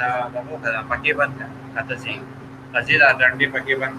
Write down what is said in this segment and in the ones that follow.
Pakiban kata si Aziz Adandi Pakiban.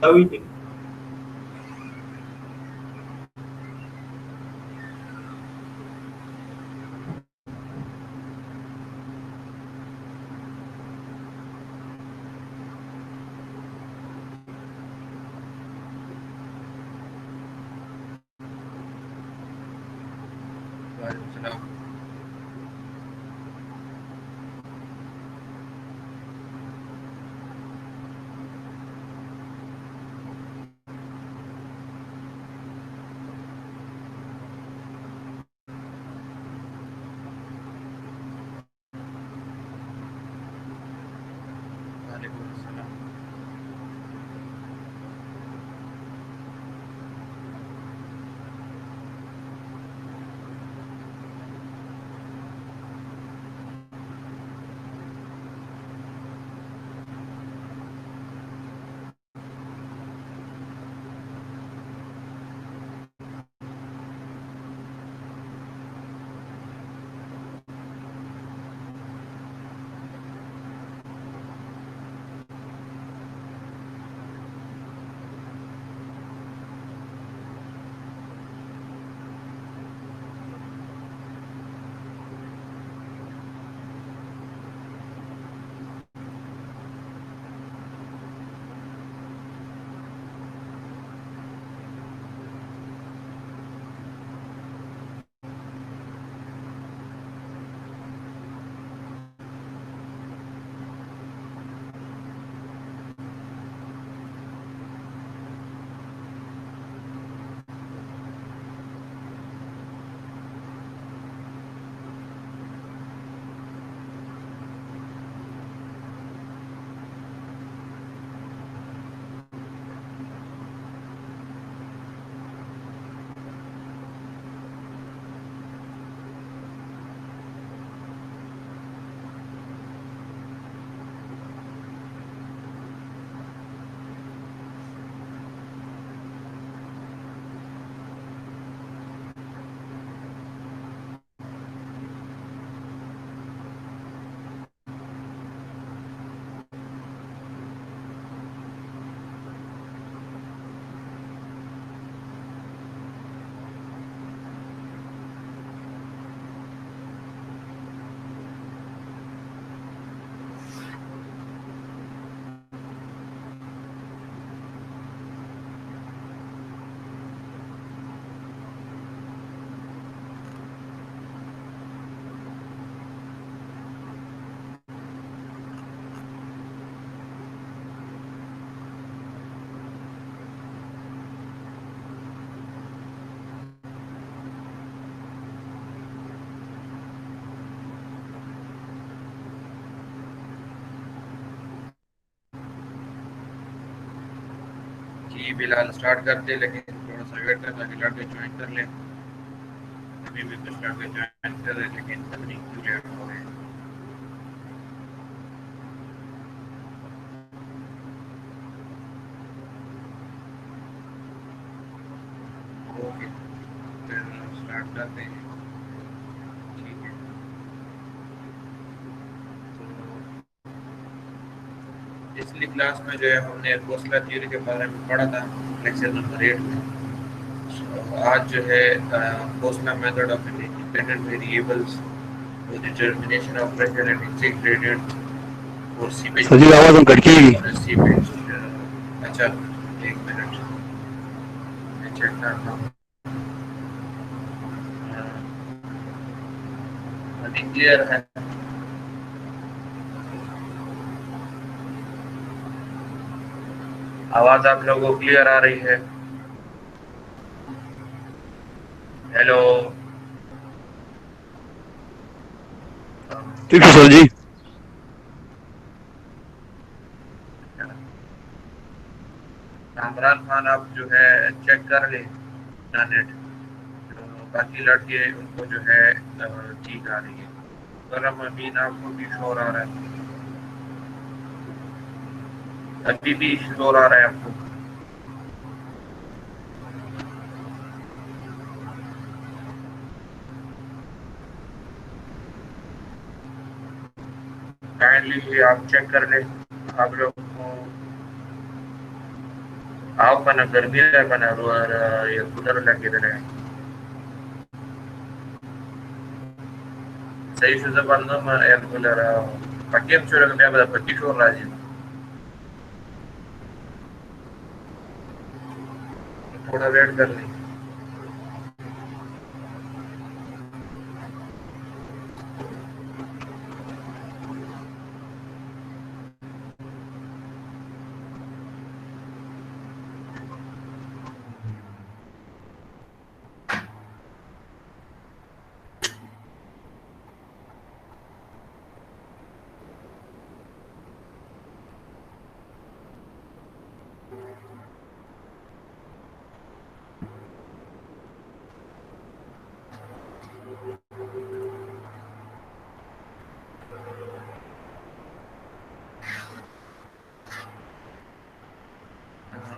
Everything. Waalaikumsalam. Waalaikumsalam. जी Bilal start करते लेकिन थोड़ा सा वेट करना कि लड़के ज्वाइन कर लें। अभी भी कुछ लड़के ज्वाइन कर रहे हैं लेकिन पता नहीं क्यों लेट हो रहे हैं। करते हैं। ठीक है, तो पिछली क्लास में जो है हमने कोस्टल थ्योरी के बारे में पढ़ा था, लेक्चर नंबर 8 में। तो आज जो है coastal method of independent variables for determination of pressure and exit gradient for seepage sir ji आवाज हम कट की और seepage। अच्छा, एक मिनट मैं चेक करता हूँ। अभी क्लियर है? आवाज आप लोगों को क्लियर आ रही है? हेलो? ठीक है सर जी। कामरान खान, आप जो है चेक कर ले इंटरनेट, तो बाकी लड़के उनको जो है ठीक आ रही है। गरम अमीन, आपको भी शोर आ रहा है? अभी भी शोर आ रहा है आपको? काइंडली आप चेक कर ले। आप लोग को आप mana गर्मी है mana luar ya कूलर लगे रहे। सही से जबान ना एयर कूलर pakai चुरा के क्या पति शोर राजी थोड़ा वेट कर ले।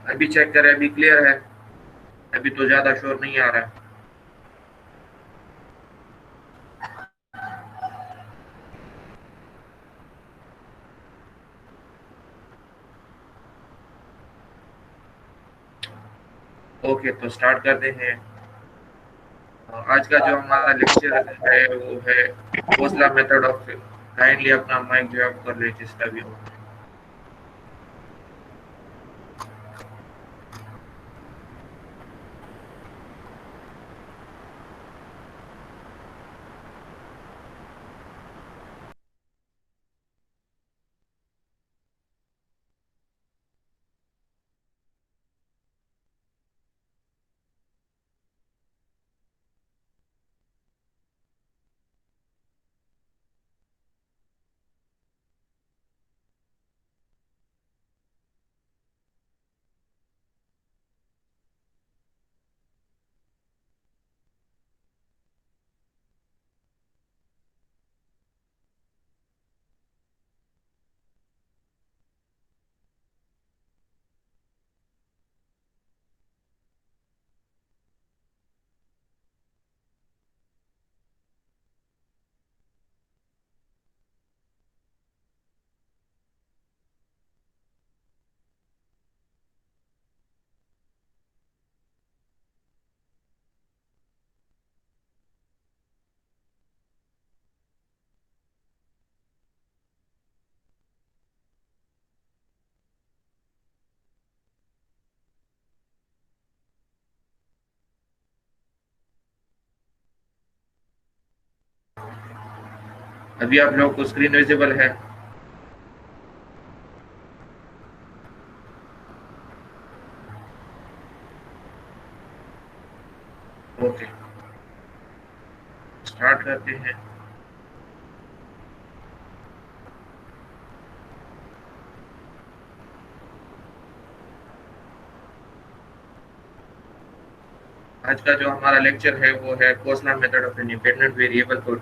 अभी चेक करें, अभी क्लियर है? अभी तो ज्यादा शोर नहीं आ रहा। ओके, तो स्टार्ट करते हैं। आज का जो हमारा लेक्चर है वो है कोसला मेथड ऑफ। काइंडली अपना माइक जो ऑफ कर ले जिसका भी हो। अभी आप लोगों को स्क्रीन विजिबल है? ओके, स्टार्ट करते हैं। आज का जो हमारा लेक्चर है वो है Khosla method of independent variable for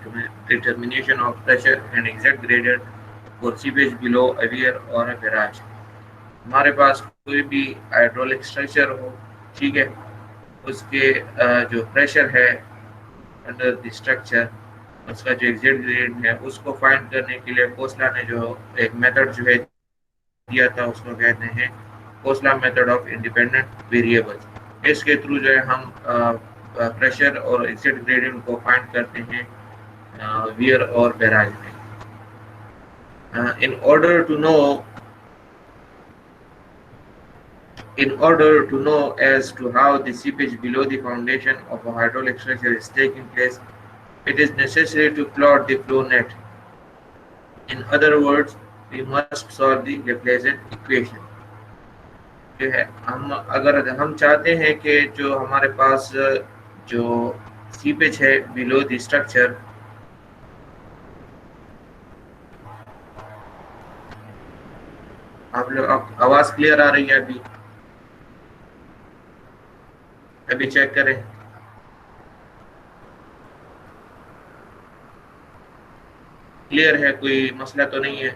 determination of pressure and exact gradient for sewage below a weir और बैराज। हमारे पास कोई भी हाइड्रोलिक स्ट्रक्चर हो, ठीक है, उसके जो प्रेशर है अंडर द स्ट्रक्चर, उसका जो एग्जिट ग्रेडियंट है उसको फाइंड करने के लिए कोसला ने जो एक मेथड जो है दिया था उसको कहते हैं कोसला मेथड ऑफ इंडिपेंडेंट वेरिएबल्स। इसके थ्रू जो है हम प्रेशर और एग्जिट ग्रेडियंट को फाइंड करते हैं वियर और बैराज में। In order to know as to how the seepage below the foundation of a hydraulic structure is taking place, it is necessary to plot the flow net. In other words, we must solve the Laplacian equation। जो है हम अगर हम चाहते हैं कि जो हमारे पास जो सीपेज है बिलो द स्ट्रक्चर, आप लोग आवाज क्लियर आ रही है? अभी चेक करें। क्लियर है, कोई मसला तो नहीं है?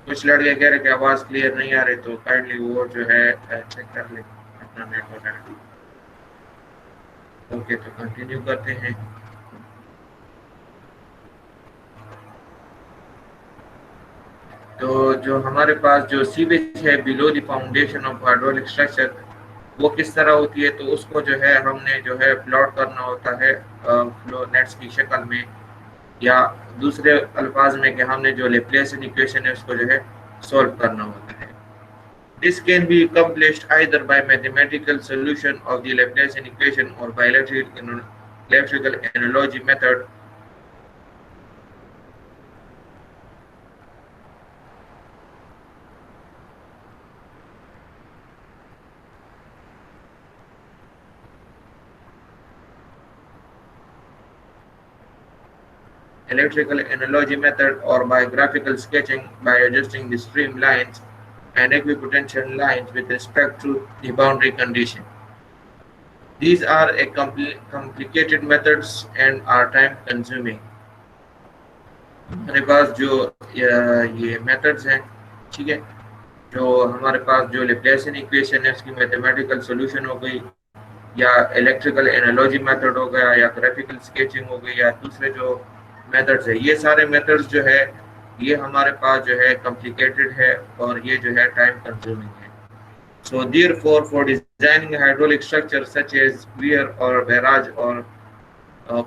कुछ लड़के कह रहे कि आवाज क्लियर नहीं आ रही, तो काइंडली वो जो है चेक कर ले अपना नेट वगैरह। ओके, तो कंटिन्यू करते हैं। तो जो हमारे पास जो सीवेज है below the foundation of hydraulic structure, वो किस तरह होती है, तो उसको जो है हमने जो है प्लॉट करना होता है फ्लो नेट्स की शक्ल में, या दूसरे अल्फाज में कि हमने जो लेप्लेसियन इक्वेशन है उसको जो है सॉल्व करना होता है। This can be accomplished either by mathematical solution of the Laplacian equation or by electrical analogy method। Electrical analogy method or by graphical sketching by adjusting the stream lines and equipotential lines with respect to the boundary condition। These are a complicated methods and are time consuming। हमारे पास जो ये methods हैं, ठीक है, जो हमारे पास जो Laplacian equation है उसकी मैथमेटिकल सॉल्यूशन हो गई, या इलेक्ट्रिकल एनालॉजी मेथड हो गया, या ग्राफिकल स्केचिंग हो गई, या दूसरे जो मेथड्स है, ये सारे मेथड्स जो है ये हमारे पास जो है कॉम्प्लिकेटेड है और ये जो है टाइम कंज्यूमिंग है। So therefore, for designing a hydraulic structure such as weir or barrage or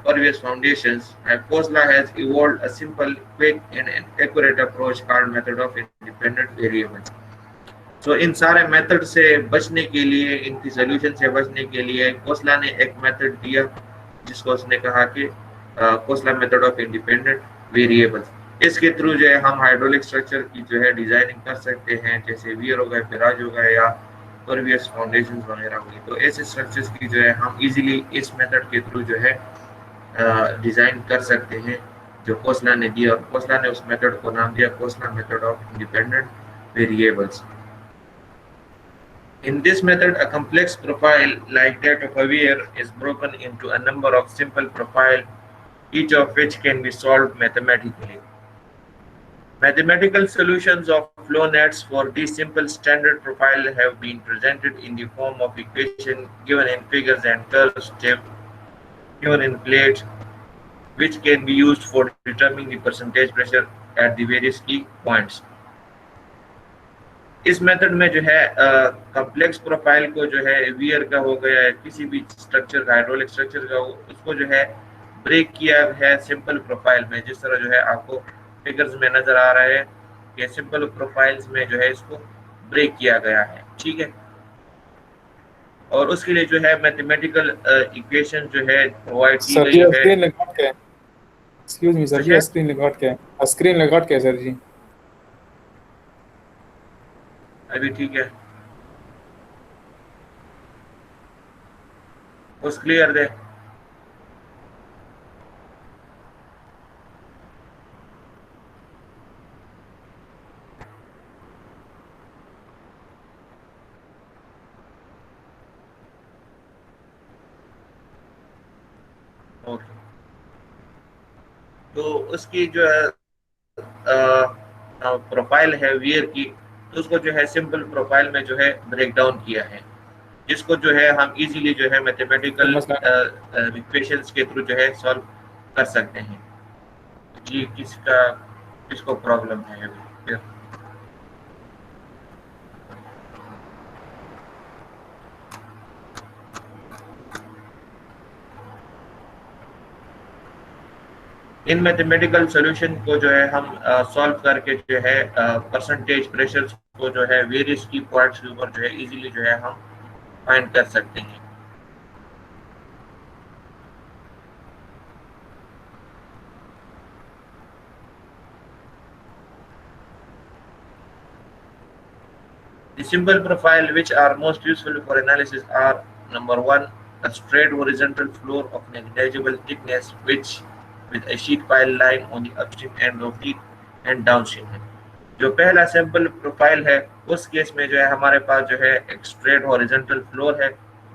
pervious foundations, Kosla has evolved a simple, quick and accurate approach called method of independent variables। So इन सारे method से बचने के लिए, इनकी solution से बचने के लिए कोसला ने एक मेथड दिया जिसको उसने कहा कि कोसला मेथड ऑफ इंडिपेंडेंट वेरिएबल्स। इसके थ्रू जो है हम हाइड्रोलिक स्ट्रक्चर की जो है डिजाइनिंग कर सकते हैं, जैसे वियर हो गए, बैराज हो गए, या परवियस फाउंडेशन वगैरह हुई। तो ऐसे स्ट्रक्चर्स की जो है हम इजीली इस मेथड के थ्रू जो है डिजाइन कर सकते हैं जो कोसला ने दिया, और कोसला ने उस मेथड को नाम दिया Khosla method of independent variables. In this method, a complex profile like that of a weir is broken into a number of simple profiles, each of which can be solved mathematically। Mathematical solutions of flow nets for these simple standard profiles have been presented in the form of equations given in figures and curves given in plates, which can be used for determining the percentage pressure at the various key points। इस method में जो है complex profile को जो है wear का हो गया है, किसी भी स्ट्रक्चर का, हाइड्रोलिक स्ट्रक्चर का, उसको जो है ब्रेक किया है सिंपल प्रोफाइल में, जिस तरह जो है आपको फिगर्स में नजर आ रहा है कि सिंपल प्रोफाइल्स में जो है इसको ब्रेक किया गया है, ठीक है। और उसके लिए जो है मैथमेटिकल इक्वेशन जो है प्रोवाइड की गई है। स्क्रीन रिकॉर्ड क्या है? एक्सक्यूज मी सर जी, स्क्रीन रिकॉर्ड क्या है? स्क्रीन रिकॉर्ड क्या है सर जी? अभी ठीक है, उस क्लियर दे। ओके, तो उसकी जो है प्रोफाइल है वियर की, तो उसको जो है सिंपल प्रोफाइल में जो है ब्रेक डाउन किया है, जिसको जो है हम इजीली जो है तो मैथमेटिकल मसलन इक्वेशंस के थ्रू जो है सॉल्व कर सकते हैं। जी किसको प्रॉब्लम है अभी फिर? इन मैथमेटिकल सॉल्यूशन को जो है हम सॉल्व करके जो है परसेंटेज प्रेशर को जो है वेरियस की पॉइंट्स के ऊपर जो है इजीली जो है हम फाइंड कर सकते हैं। The simple profile which are most useful for analysis are: number one, a straight horizontal floor of negligible thickness which with a sheet pile line on the upstream end of it and downstream है। जो पहला simple profile है उस case में जो है हमारे पास जो है एक स्ट्रेट हॉरिजॉन्टल फ्लोर है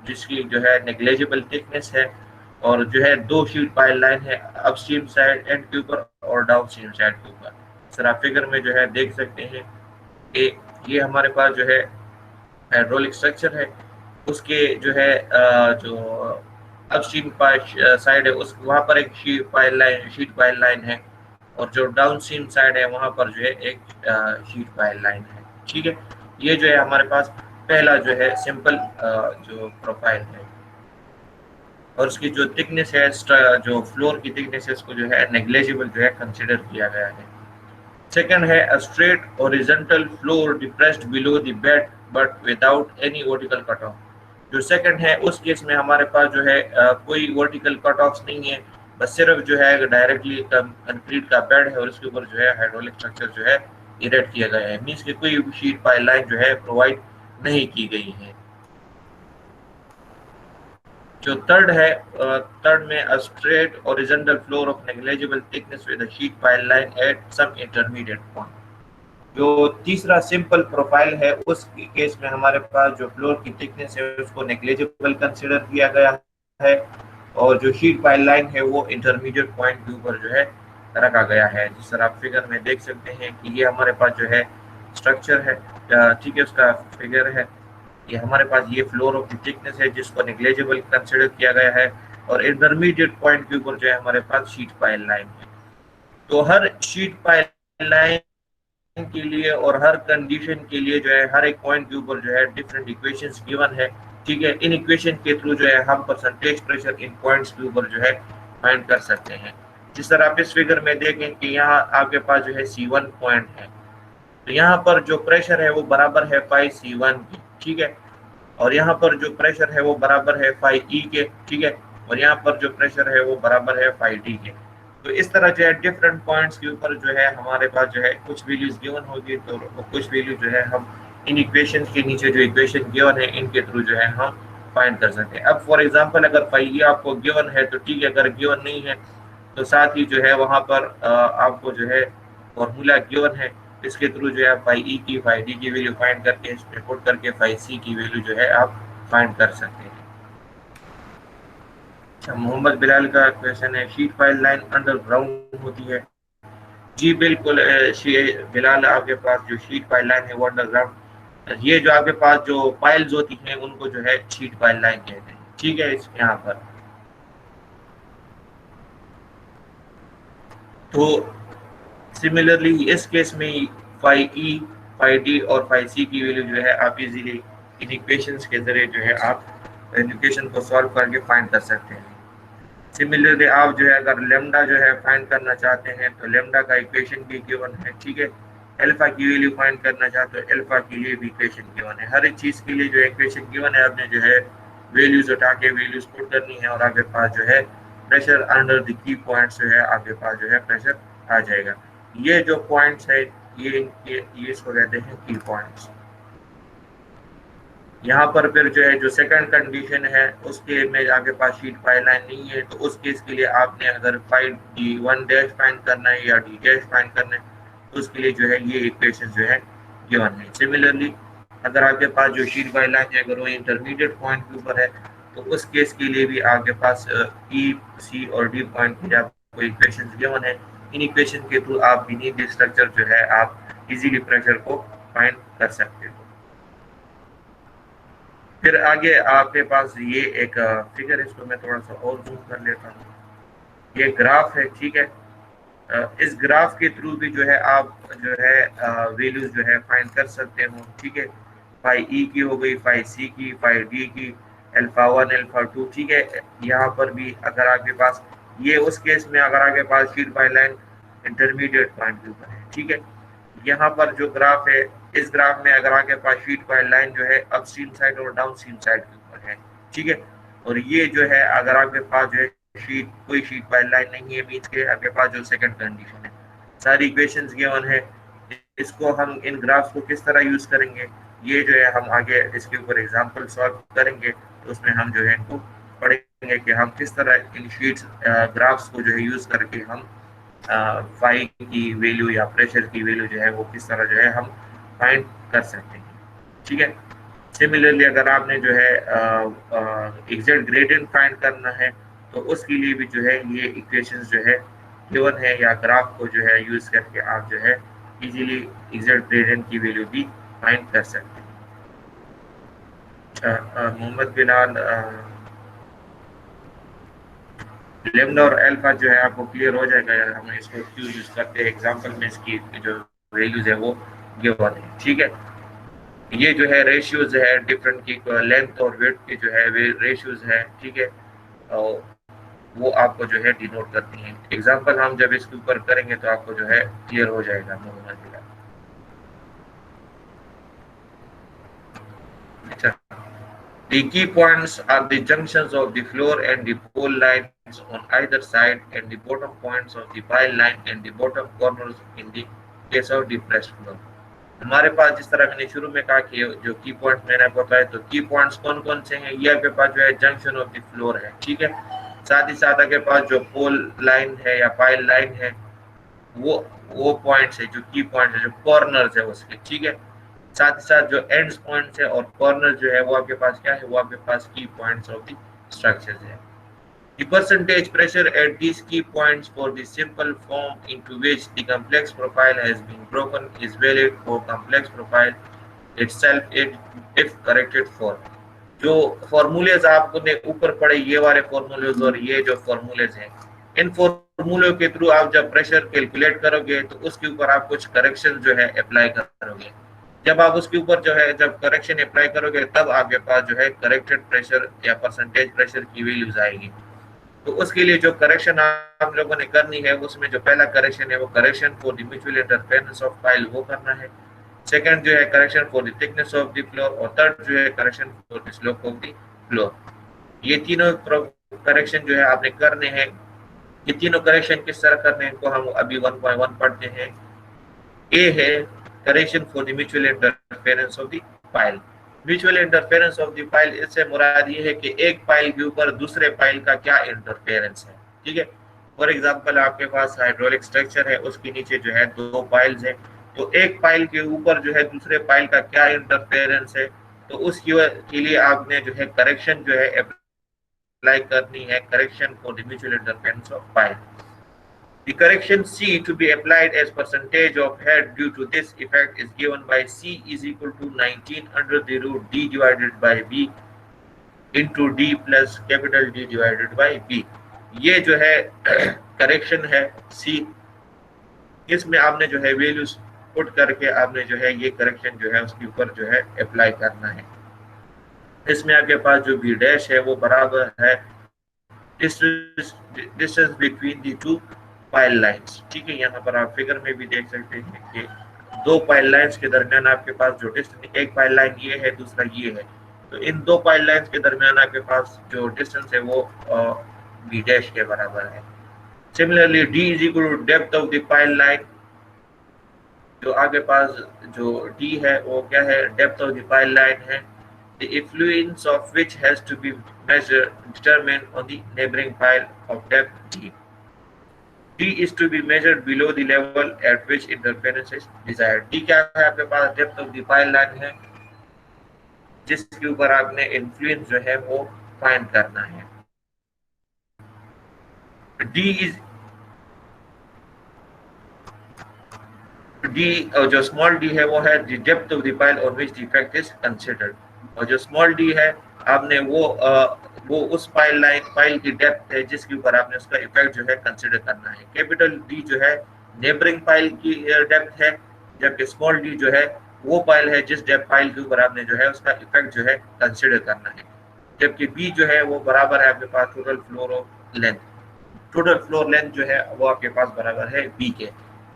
जिसकी जो है नेग्लेजिबल थिकनेस है और जो है दो शीट पाइल लाइन है अपस्ट्रीम साइड एंड के ऊपर और डाउनस्ट्रीम साइड के ऊपर। सर आप फिगर में जो है देख सकते हैं कि ये हमारे पास जो है हाइड्रोलिक स्ट्रक्चर है, उसके जो है जो अपस्ट्रीम साइड है उस वहाँ पर एक शीट पाइल लाइन है और जो डाउन स्ट्रीम साइड है वहाँ पर जो है एक शीट पाइल लाइन है। ठीक है, ये जो है हमारे पास पहला जो है सिंपल जो प्रोफाइल है और उसकी जो थिकनेस है जो फ्लोर की थिकनेस है उसको जो है नेग्लेजिबल जो है कंसिडर किया गया है। सेकंड है a straight horizontal floor depressed below the bed but without any vertical cutoff। जो सेकंड है उस केस में हमारे पास जो है कोई वर्टिकल कट ऑफ नहीं है, बस सिर्फ जो है डायरेक्टली कंक्रीट का बेड है और उसके ऊपर जो है हाइड्रोलिक स्ट्रक्चर जो है इरेक्ट किया गया है, मींस कि कोई शीट पाइल लाइन जो है प्रोवाइड नहीं की गई है। जो थर्ड है थर्ड में a straight horizontal floor of negligible thickness with a sheet pile line at some intermediate point। जो तीसरा सिंपल प्रोफाइल है उस केस में हमारे पास जो फ्लोर की थिकनेस है उसको नेग्लेजिबल कंसीडर किया गया है और जो शीट पाइल लाइन है वो इंटरमीडिएट पॉइंट के ऊपर जो है रखा गया है। जिस तरह आप फिगर में देख सकते हैं कि ये हमारे पास जो है स्ट्रक्चर है, ठीक है, उसका फिगर है। ये हमारे पास ये फ्लोर ऑफ द थिकनेस है जिसको नेग्लेजिबल कंसीडर किया गया है और इंटरमीडिएट पॉइंट के ऊपर जो है हमारे पास शीट पाइल लाइन है। तो हर शीट पाइल लाइन के लिए और हर कंडीशन के लिए जो है हर एक पॉइंट के ऊपर जो है डिफरेंट इक्वेशंस गिवन है। ठीक है, इन इक्वेशन के थ्रू जो है हम परसेंटेज प्रेशर इन पॉइंट्स के ऊपर जो है फाइंड कर सकते हैं। जिस तरह आप इस फिगर में देखें कि यहाँ आपके पास जो है C1 पॉइंट है, तो यहाँ पर जो प्रेशर है वो बराबर है फाई C1 की। ठीक है, और यहाँ पर जो प्रेशर है वो बराबर है फाई E के। ठीक है, और यहाँ पर जो प्रेशर है वो बराबर है फाई D के। तो इस तरह जो है डिफरेंट पॉइंट्स के ऊपर जो है हमारे पास जो है कुछ वैल्यूज गिवन होगी तो कुछ वैल्यू जो है हम इन इक्वेशन के नीचे जो इक्वेशन गिवन है इनके थ्रू जो है हम फाइंड कर सकते हैं। अब फॉर एग्जांपल अगर फाई E आपको गिवन है तो ठीक है, अगर गिवन नहीं है तो साथ ही जो है वहाँ पर आपको जो है फॉर्मूला गिवन है, इसके थ्रू जो है फाई E की फाई D की वैल्यू फाइंड करके इसमें पुट करके फाई C की वैल्यू जो है आप फाइंड कर सकते हैं। मोहम्मद बिलाल का क्वेश्चन है शीट पाइल लाइन अंडरग्राउंड होती है? जी बिल्कुल बिलाल, आपके पास जो शीट पाइल लाइन है वो अंडरग्राउंड, ये जो आपके पास जो पाइल्स होती हैं उनको जो है शीट पाइल लाइन कहते हैं। ठीक है, इस यहाँ पर तो सिमिलरली इस केस में फाई E, फाई D और फाई C की वैल्यू जो है आप इजीली इन इक्वेशंस के जरिए जो है आप इक्वेशन को सॉल्व करके फाइंड कर सकते हैं। सिमिलरली आप जो है अगर लेमडा जो है फाइंड करना चाहते हैं तो लेमडा का इक्वेशन भी गिवन है। ठीक है, अल्फा की वैल्यू फाइंड करना चाहते हो अल्फा के लिए भी इक्वेशन गिवन है। हर एक चीज़ के लिए जो इक्वेशन गिवन है आपने जो है वैल्यूज उठा के वैल्यूज पुट करनी है और आपके पास जो है pressure under the key points जो है आपके पास जो है प्रेशर आ जाएगा। ये जो पॉइंट्स है ये इसको कहते हैं की पॉइंट्स। यहाँ पर फिर जो है जो सेकंड कंडीशन है उसके में आपके पास शीट पाइल लाइन नहीं है तो उस केस के लिए आपने अगर फाइंड D1 डैश फाइंड करना है या D डैश फाइंड करना है तो उसके लिए जो है ये इक्वेशन जो है गिवन है। सिमिलरली अगर आपके पास जो शीट पाइल लाइन है अगर वो इंटरमीडिएट पॉइंट के ऊपर है तो उस केस के लिए भी आपके पास E, C और D पॉइंट के लिए आपको इक्वेशन गिवन है। इन इक्वेशन के थ्रू आप बीनीथ द स्ट्रक्चर जो है आप इजीली प्रेशर को फाइंड कर सकते हो। फिर आगे आपके पास ये एक फिगर, इसको मैं थोड़ा सा और जूम कर लेता हूँ। ये ग्राफ है, ठीक है। इस ग्राफ के थ्रू भी जो है आप जो है वैल्यूज जो है फाइंड कर सकते हो, ठीक है। फाई ई की हो गई, फाई सी की, फाई डी की, अल्फा वन अल्फा टू, ठीक है। यहाँ पर भी अगर आपके पास ये उस केस में अगर आपके पास feed by line intermediate point के ऊपर है, ठीक है। यहाँ पर जो ग्राफ है, इस ग्राफ में अगर आपके पास फीड बाय लाइन जो है अपस्ट्रीम साइड और डाउनस्ट्रीम साइड के ऊपर है, ठीक है। और ये जो है अगर आपके पास जो है कोई शीट बाय लाइन नहीं है, मीन्स के आपके पास जो सेकंड कंडीशन है, सारी इक्वेशंस गिवन है। इसको हम इन ग्राफ्स को किस तरह यूज करेंगे, ये जो है हम आगे इसके ऊपर एग्जांपल सॉल्व करेंगे, तो उसमें हम जो है इनको पढ़ेंगे कि हम किस तरह इन शीट्स ग्राफ्स को जो है यूज करके हम फाई की वैल्यू या प्रेशर की वैल्यू जो है वो किस तरह जो है हम फाइंड कर सकते हैं, ठीक है। सिमिलरली अगर आपने जो है एग्जैक्ट ग्रेडियंट फाइंड करना है, तो उसके लिए भी जो है ये इक्वेशंस जो है गिवन है, या ग्राफ को जो है यूज करके आप जो है इजीली एग्जैक्ट ग्रेडियंट की वैल्यू भी फाइंड कर सकते हैं। अच्छा, मोहम्मद बिलाल, लेमडा और अल्फा जो है आपको क्लियर हो जाएगा, यार हम इसको क्यों यूज करते हैं एग्जांपल में, इसकी जो वैल्यूज है वो गिवन है, ठीक है। ये जो है रेशियोज है डिफरेंट की लेंथ और वेट के जो है वे रेशियोज है, ठीक है। और वो आपको जो है डिनोट करती हैं। एग्जांपल हम जब इसके ऊपर करेंगे तो आपको जो है क्लियर हो जाएगा मोहम्मद बिलाल। अच्छा, the key points are the junctions of the floor and the pole lines on either side, and the bottom points of the pile line and the bottom corners in the case of depressed floor। हमारे पास जिस तरह मैंने शुरू में कहा कि जो की पॉइंट्स मैंने आपको बताया, तो की पॉइंट्स कौन कौन से हैं, ये आपके पास जो है जंक्शन ऑफ द फ्लोर है, ठीक है। साथ ही साथ आपके पास जो पोल लाइन है या पाइल लाइन है, वो पॉइंट्स है जो की पॉइंट्स है, जो कॉर्नर्स है उसके, ठीक है। साथ ही साथ जो एंड्स पॉइंट्स है और कॉर्नर जो है वो आपके पास क्या है, वो आपके पास की पॉइंट्स ऑफ द स्ट्रक्चर्स है। The percentage pressure at these key points for the simple form into which the complex profile has been broken is valid for complex profile itself if corrected for। जो formulas आपने ऊपर पढ़े ये वाले formulas और ये जो फॉर्मूलेज हैं, इन फॉर्मूलों के थ्रू आप जब प्रेशर कैलकुलेट करोगे तो उसके ऊपर आप कुछ करेक्शन जो है अप्लाई करोगे। जब आप उसके ऊपर जो है जब करेक्शन अप्लाई करोगे तब आपके पास जो है करेक्टेड प्रेशर या परसेंटेज प्रेशर की वैल्यूज आएगी। तो उसके लिए जो करेक्शन आप लोगों ने करनी है, उसमें जो पहला करेक्शन है वो correction for the mutual interference of pile वो करना है। सेकंड जो है correction for the thickness of the floor, और थर्ड जो है correction for the slope of the floor. ये तीनों करेक्शन जो है आपने करने हैं। ये तीनों करेक्शन किस तरह करने हैं इनको हम अभी 1.1 पढ़ते हैं। ए है correction for the mutual interference of the pile. Mutual interference of the pile, इससे मुराद ये है कि एक पाइल के ऊपर दूसरे पाइल का क्या इंटरफेरेंस है, ठीक है। फॉर एग्जांपल आपके पास हाइड्रोलिक स्ट्रक्चर है, उसके नीचे जो है दो पाइल्स हैं, तो एक पाइल के ऊपर जो है दूसरे पाइल का क्या इंटरफेरेंस है, तो उसकी के लिए आपने जो है करेक्शन जो है अप्लाई करनी है, correction for the mutual interference of pile. The correction C to be applied as percentage of head due to this effect is given by C is equal to 19 under the root D divided by B into D plus capital D divided by B। ये जो है correction है C, इसमें आपने जो है values put करके आपने जो है ये करेक्शन जो है उसके ऊपर जो है अप्लाई करना है। इसमें आपके पास जो B डैश है वो बराबर है distance between the two pile lines, ठीक है। यहाँ पर आप फिगर में भी देख सकते हैं कि दो पाइल लाइंस के दरमियान आपके पास जो डिस्टेंस, एक पाइल लाइन ये है दूसरा ये है, तो इन दो पाइल लाइंस के दरमियान आपके पास जो डिस्टेंस है वो बी डैश के बराबर है। Similarly D is equal to depth of the pile line, जो आगे पास जो डी है वो क्या है, depth of the pile line है, the influence of which has to be measured determined on the neighboring pile of depth D। D is to be measured below the level at which interference is desired। D क्या है, आपके पास depth of the pile line है जिसके ऊपर आपने influence जो है वो फाइंड करना है। D डी जो स्मॉल डी है वो है the depth of the pile on which the effect is considered, और जो स्मॉल डी है आपने वो उस पाइल की डेप्थ है जिसके ऊपर आपने उसका इफेक्ट जो है कंसीडर करना है। कैपिटल डी जो है नेबरिंग पाइल की डेप्थ है, जबकि स्मॉल डी जो है वो पाइल है जिस डेप्थ पाइल के ऊपर आपने जो है उसका इफेक्ट जो है कंसीडर करना है। जबकि बी जो है वो बराबर है आपके पास total floor of length, total floor length जो है वो आपके पास बराबर है बी के।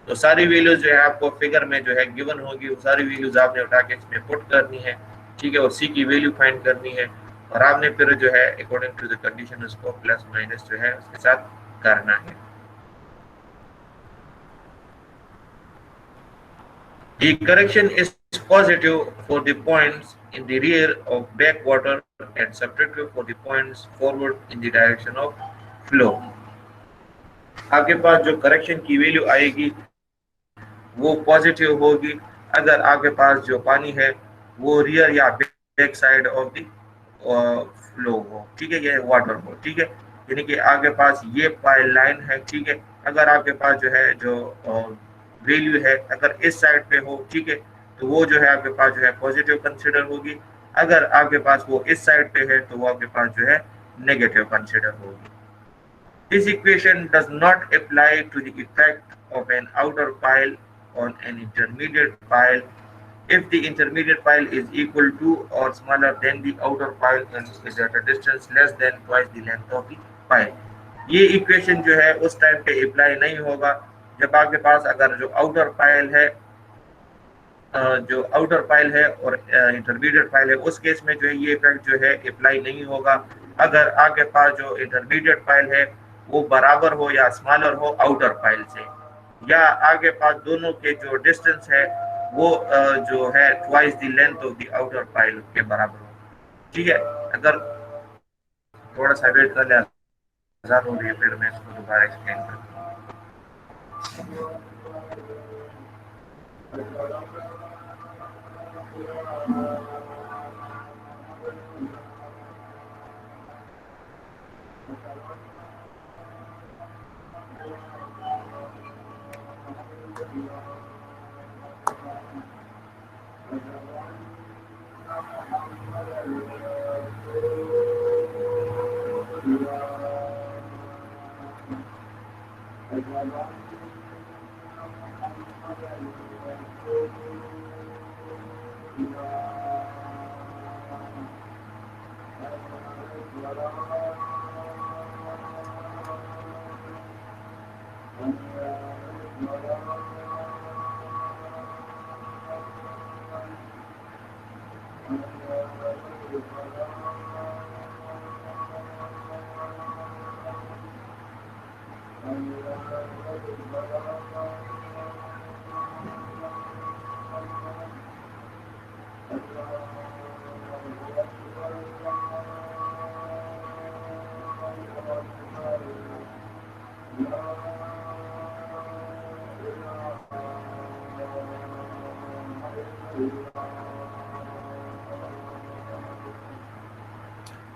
तो सारी वैल्यूज जो है आपको फिगर में जो है गिवन होगी, वो सारी वैल्यूज आपने उठा के इसमें पुट करनी है, ठीक है, और सी की वैल्यू फाइंड करनी है, और आपने फिर जो है अकॉर्डिंग टू द कंडीशन उसको प्लस माइनस जो है उसके साथ करना है। The correction is positive for the points in the rear of backwater and subtractive for the points forward in the direction of flow. आपके पास जो करेक्शन की वैल्यू आएगी वो पॉजिटिव होगी अगर आपके पास जो पानी है वो रियर या back side of the flow हो, ठीक है, ये वाटर हो, ठीक है, यानी कि आपके पास ये पाइल लाइन है, ठीक है, अगर आपके पास जो है जो वैल्यू है अगर इस साइड पे हो, ठीक है, तो वो जो है आपके पास जो है पॉजिटिव कंसीडर होगी, अगर आपके पास वो इस साइड पे है तो वो आपके पास जो है नेगेटिव कंसीडर होगी। This equation does not apply to the effect of an outer pile on an intermediate pile if the intermediate pile is equal to or smaller than the outer pile and is at a distance less than twice the length of the pile। ये equation जो है उस time पे apply नहीं होगा जब आपके पास अगर जो आउटर पाइल है और इंटरमीडिएट पाइल है, उस केस में जो है ये इफेक्ट जो है अप्लाई नहीं होगा अगर आपके पास जो इंटरमीडिएट पाइल है वो बराबर हो या स्मॉलर हो आउटर पाइल से, या आगे पास दोनों के जो डिस्टेंस है वो जो है twice the length of the outer pile के बराबर हो, ठीक है। अगर थोड़ा सा वेट कर ले आसान हो रही है फिर मैं इसको दोबारा एक्सप्लेन करता हूँ।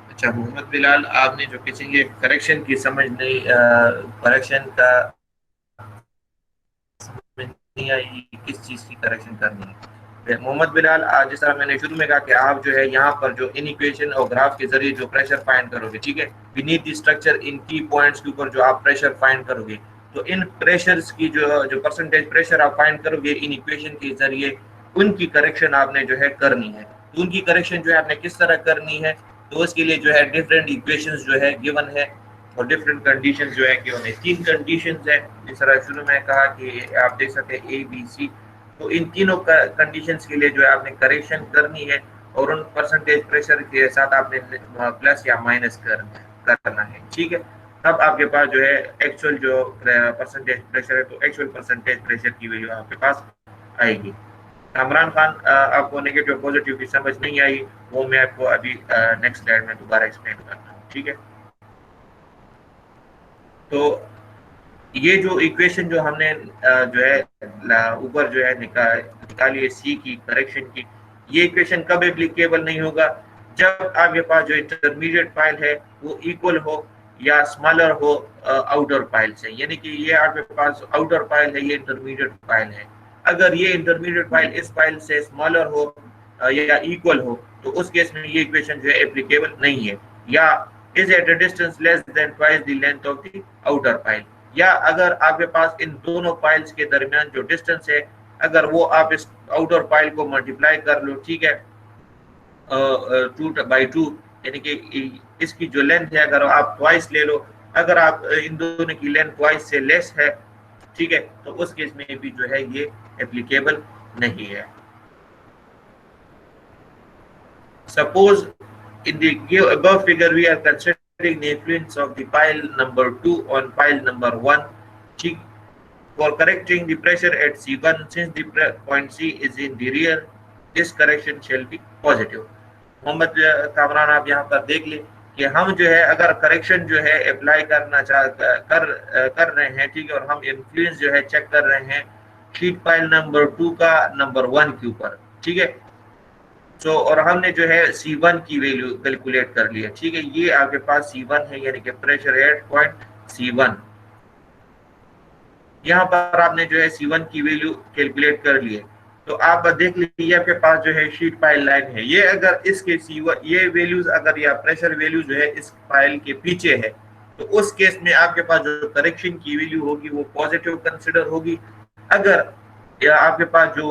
अच्छा मोहम्मद बिलाल, आपने जो किसी ये करेक्शन की समझ नहीं करेक्शन का समझ नहीं आई किस चीज की करेक्शन करनी है मोहम्मद बिलाल, आज जिस तरह मैंने शुरू में कहा कि आप जो है यहाँ पर जो इन इक्वेशन और ग्राफ के जरिए जो प्रेशर फाइंड करोगे, ठीक है, बीनीथ द स्ट्रक्चर इन की पॉइंट्स के ऊपर जो आप प्रेशर फाइंड करोगे, तो इन प्रेशर्स की जो परसेंटेज प्रेशर आप फाइंड करोगे इन इक्वेशन के जरिए उनकी करेक्शन आपने जो है करनी है। तो उनकी करेक्शन जो है आपने किस तरह करनी है, तो उसके लिए जो है डिफरेंट इक्वेशंस जो है गिवन है और डिफरेंट कंडीशंस जो है गिवन है। 3 कंडीशंस है, जिस तरह शुरू में कहा कि आप देख सकते हैं ए बी सी, तो इन तीनों कंडीशंस के लिए जो है आपने करेक्शन करनी है और उन परसेंटेज प्रेशर के साथ आपने प्लस या माइनस करना है, ठीक है। तब आपके पास जो है एक्चुअल जो परसेंटेज प्रेशर है तो एक्चुअल परसेंटेज प्रेशर की वैल्यू आपके पास आएगी। इमरान खान, आपको नेगेटिव पॉजिटिव की समझ नहीं आई, वो मैं आपको अभी नेक्स्ट स्लाइड में दोबारा एक्सप्लेन करता हूँ, ठीक है। तो ये जो इक्वेशन जो हमने जो है ऊपर जो है निकाली है सी की करेक्शन की, ये इक्वेशन कब एप्लीकेबल नहीं होगा, जब आपके पास जो इंटरमीडिएट पाइल है वो इक्वल हो या स्मॉलर हो आउटर पाइल से, यानी कि ये आपके पास आउटर पाइल है, ये इंटरमीडिएट पाइल है, अगर ये इंटरमीडिएट पाइल इस पाइल से स्मॉलर हो या इक्वल हो तो उस केस में ये इक्वेशन जो है एप्लीकेबल नहीं है। या is at a distance less than twice the length of the outer pile, या अगर आपके पास इन दोनों पाइल्स के दरमियान जो डिस्टेंस है अगर वो आप इस आउटर पाइल को मल्टीप्लाई कर लो, ठीक है, 2/2, यानी कि इसकी जो लेंथ है अगर आप ट्वाइस ले लो, अगर आप इन दोनों की लेंथ ट्वाइस से लेस है, ठीक है, तो उस केस में भी जो है ये एप्लीकेबल नहीं है। Suppose in the above figure we are considering the influence of the pile number 2 on pile number 1, ठीक, for correcting the pressure at C1 since the point C is in the rear this correction shall be positive। Mohammad Kamran आप यहाँ पर देख लें कि हम जो है अगर करेक्शन जो है अप्लाई करना कर रहे हैं, ठीक है, और हम इन्फ्लुएंस जो है चेक कर रहे हैं शीट पाइल नंबर 2 का नंबर 1 के ऊपर, ठीक है। तो और हमने जो है C1 की वैल्यू कैलकुलेट कर लिया, ठीक है, ये आपके पास C1 है यानी कि प्रेशर एट पॉइंट C1। यहाँ पर आपने जो है C1 की वैल्यू कैलकुलेट कर ली है, तो आप देख लीजिए आपके पास जो है शीट पाइल लाइन है, ये अगर इसके C1 ये वैल्यूज अगर या प्रेशर वैल्यू जो है इस पाइल के पीछे है तो उस केस में आपके पास जो करेक्शन की वैल्यू होगी वो पॉजिटिव कंसिडर होगी। अगर या आपके पास जो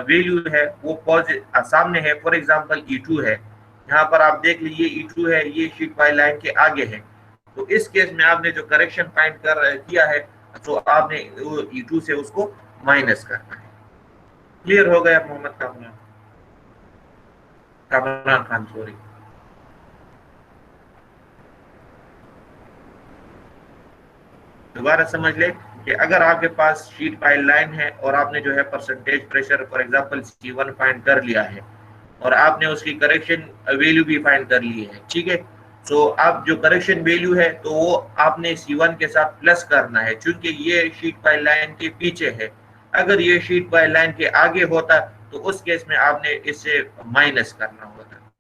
वैल्यू है वो सामने है, फॉर एग्जांपल E2 है, यहाँ पर आप देख लीजिए E2 है, ये शीट पाइल लाइन के आगे है, तो इस केस में आपने जो करेक्शन फाइंड किया है तो आपने E2 से उसको माइनस करना है। क्लियर हो गया मोहम्मद कामरान खान, सॉरी। दोबारा समझ ले कि अगर आपके पास शीट पाइल लाइन है और आपने जो है percentage pressure for example C1 find कर लिया है और आपने उसकी करेक्शन वैल्यू भी फाइंड कर ली है, ठीक है, तो आप जो करेक्शन वैल्यू है तो वो आपने C1 के साथ प्लस करना है, क्योंकि ये शीट पाइल लाइन के पीछे है। अगर ये शीट पाइल लाइन के आगे होता तो उस केस में आपने इससे माइनस करना होता,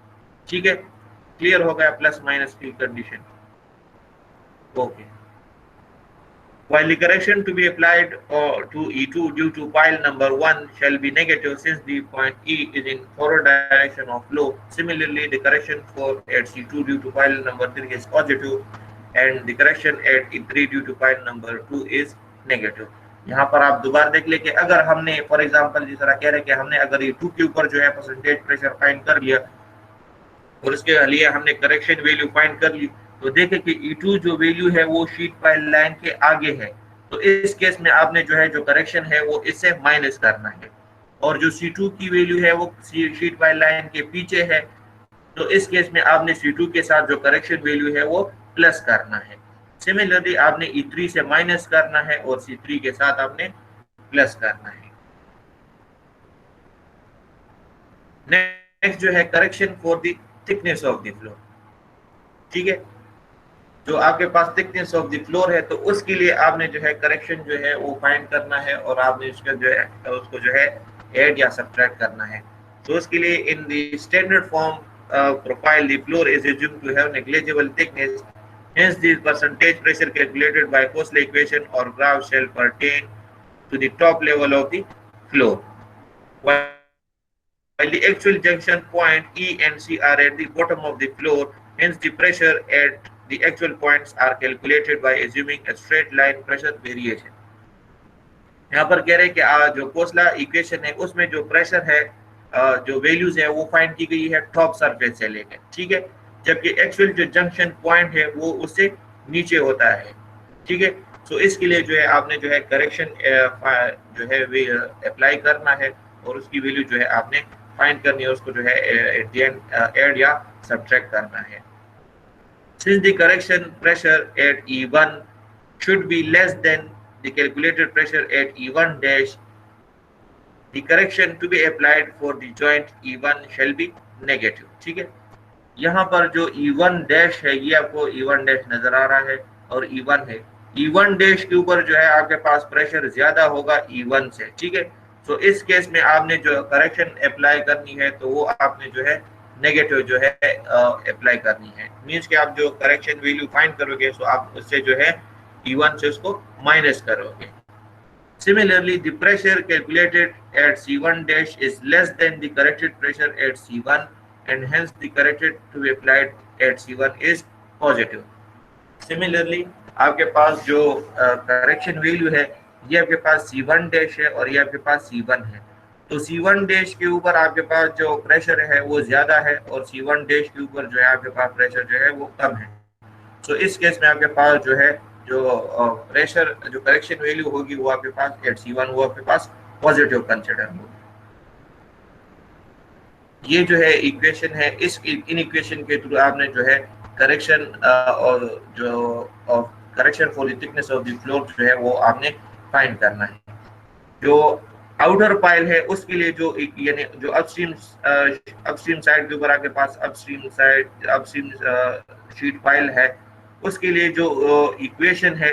ठीक है। क्लियर हो गया प्लस माइनस की condition, okay. While the correction to be applied to E2 due to pile number 1 shall be negative since the point E is in forward direction of flow, similarly the correction for at C2 due to pile number 3 is positive and the correction at E3 due to pile number 2 is negative। यहाँ पर आप दोबारा देख ले कि अगर हमने for example जिस तरह कह रहे हैं कि हमने अगर E2 के ऊपर जो है परसेंटेज प्रेशर फाइंड कर लिया और उसके लिए हमने करेक्शन वैल्यू फाइंड कर ली, तो देखें कि E2 जो वैल्यू है वो शीट पाइल लाइन के आगे है, तो इस केस में आपने जो है जो करेक्शन है वो इससे माइनस करना है, और जो C2 की वैल्यू है वो शीट पाइल लाइन के पीछे है, तो इस केस में आपने C2 के साथ जो करेक्शन वैल्यू है वो प्लस करना है। सिमिलरली आपने E3 से माइनस करना है और C3 के साथ आपने प्लस करना है। नेक्स्ट जो है correction for the thickness of the floor, ठीक है, जो आपके पास थिकनेस ऑफ द फ्लोर है तो उसके लिए आपने जो है करेक्शन जो है वो फाइंड करना है और आपने उसका जो है उसको जो है ऐड या सब्ट्रैक्ट करना है। तो उसके लिए in the standard form profile the floor is assumed to have negligible thickness, hence the percentage pressure calculated by Koszler equation or graph shall pertain to the top level of the floor, while the actual junction point E and C are at the bottom of the floor, hence the pressure at the actual points are calculated by assuming a straight line pressure variation। यहाँ पर कह रहे हैं कि जो कोसला equation है उसमें जो प्रेशर है जो वैल्यूज है वो फाइंड की गई है टॉप सरफेस से लेकर, ठीक है, जबकि एक्चुअल जो जंक्शन पॉइंट है वो उससे नीचे होता है, ठीक है। तो इसके लिए जो है आपने जो है करेक्शन जो है वे अप्लाई करना है और उसकी वैल्यू जो है आपने फाइंड करनी है, उसको जो है एट द एंड ऐड या सब्ट्रैक्ट करना है। Since the correction pressure at E1 should be less than the calculated pressure at E1 dash, the correction to be applied for the joint E1 shall be negative, ठीक है। यहाँ पर जो E1 dash है ये आपको E1 dash नजर आ रहा है और E1 है, E1 dash के ऊपर जो है आपके पास प्रेशर ज्यादा होगा E1 से, ठीक है। तो इस केस में आपने जो करेक्शन अप्लाई करनी है तो वो आपने जो है नेगेटिव जो है अप्लाई करनी है, मींस कि आप जो करेक्शन वैल्यू फाइंड करोगे तो आप उससे जो है E1 से उसको माइनस करोगे। Similarly, the pressure calculated at C1 dash is less than the corrected pressure at C1 and hence the corrected to be applied at C1 is positive. Similarly, आपके पास जो करेक्शन वैल्यू है ये आपके पास C1 dash है और ये आपके पास C1 है। तो C1 डैश के ऊपर आपके पास जो प्रेशर है वो ज्यादा है और C1 डैश के ऊपर जो है आपके पास प्रेशर जो है वो कम है। तो इस केस में आपके पास जो है जो प्रेशर जो करेक्शन वैल्यू होगी वो आपके पास एट C1 वो आपके पास पॉजिटिव कंसिडर होगी। ये जो है इक्वेशन है, इस इन इक्वेशन के थ्रू आपने जो है करेक्शन और जो correction for the thickness of the floor जो है वो आपने फाइंड करना है। जो आउटर पाइल है उसके लिए जो यानी जो अपस्ट्रीम साइड के ऊपर आपके पास अपस्ट्रीम शीट पाइल है उसके लिए जो इक्वेशन है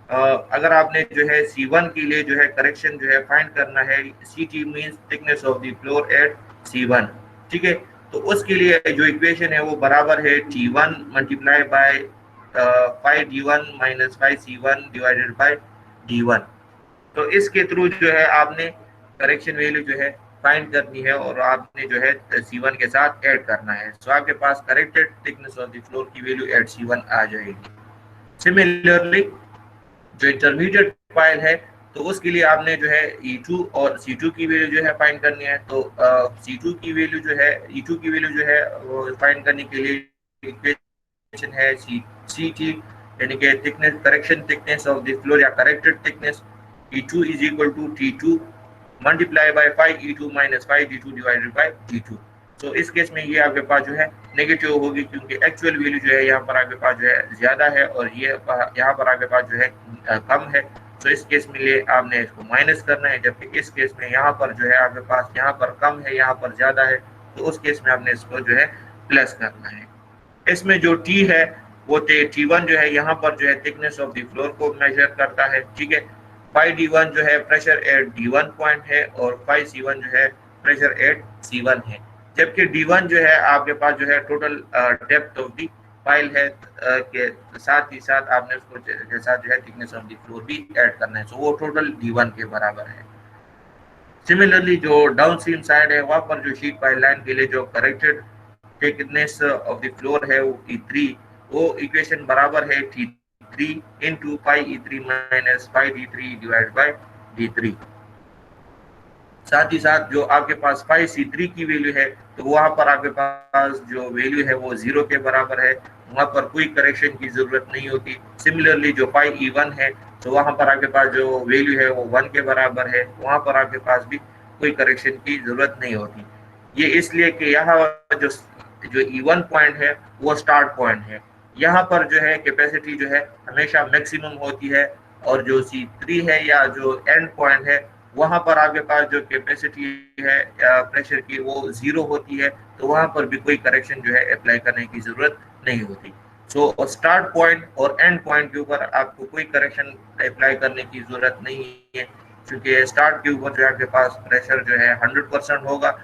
अगर आपने जो है C1 के लिए जो है करेक्शन जो है फाइंड करना है, CT means thickness of the floor at C1, ठीक है। तो उसके लिए जो इक्वेशन है वो बराबर है T1 multiply by 5D1 minus 5C1 divided by D1। तो इसके थ्रू जो है आपने करेक्शन वैल्यू जो है फाइंड करनी है और आपने जो है C1 के साथ ऐड करना है। तो आपके पास corrected thickness of the floor की वैल्यू एट C1 आ जाएगी। सिमिलरली जो इंटरमीडिएट पाइल है तो उसके लिए आपने जो है E2 और C2 की वैल्यू जो है फाइंड करनी है। तो C2 की वैल्यू जो है E2 की वैल्यू जो है वो फाइंड करने के लिए इक्वेशन है CT यानी कि thickness correction thickness of the floor या corrected thickness E2 is equal to T2 multiply by 5E2 minus 5D2 divided by D2। तो इस केस में ये आपके पास जो है नेगेटिव होगी क्योंकि एक्चुअल वैल्यू जो है यहाँ पर आपके पास जो है ज्यादा है और ये यहाँ पर आपके पास जो है कम है। तो इस केस में लिए आपने इसको माइनस करना है, जबकि इस केस में यहाँ पर जो है आपके पास यहाँ पर कम है यहाँ पर ज्यादा है, तो उस केस में आपने इसको जो है प्लस करना है। इसमें जो T है वो T1 जो है यहाँ पर जो है थिकनेस ऑफ द फ्लोर को मेजर करता है, ठीक है। 5D1 जो है प्रेशर एट D1 पॉइंट है और 5C1 जो है प्रेशर एट C1 है, जबकि D1 जो है आपके पास जो है total depth of the pile है के साथ ही साथ आपने उसको के साथ जो है थिकनेस ऑफ द फ्लोर भी ऐड करना है, तो वो टोटल D1 के बराबर है। सिमिलरली जो डाउन स्ट्रीम साइड है वहां पर जो शीट पाइल लाइन के लिए जो corrected thickness of the floor है वो E3, वो इक्वेशन बराबर है T3 into 5E3 minus 5D3 divided by D3। साथ ही साथ जो आपके पास 5C3 की वैल्यू है तो वहां पर आपके पास जो वैल्यू है वो 0 के बराबर है, वहां पर कोई करेक्शन की जरूरत नहीं होती। सिमिलरली जो 5E1 है तो वहां पर आपके पास जो वैल्यू है वो 1 के बराबर है, वहां पर आपके पास भी कोई करेक्शन की जरूरत नहीं होती। ये इसलिए कि यहाँ जो E1 पॉइंट है वो स्टार्ट पॉइंट है, यहाँ पर जो है कैपेसिटी जो है हमेशा मैक्सिमम होती है और जो C3 है या जो एंड पॉइंट है वहां पर आपके पास जो कैपेसिटी है प्रेशर की वो 0 होती है, तो वहां पर भी कोई करेक्शन जो है अप्लाई करने की जरूरत नहीं होती। सो स्टार्ट पॉइंट और एंड पॉइंट के ऊपर आपको कोई करेक्शन अप्लाई करने की जरूरत नहीं है क्योंकि स्टार्ट के ऊपर जो आपके पास प्रेशर जो है 100% होगा,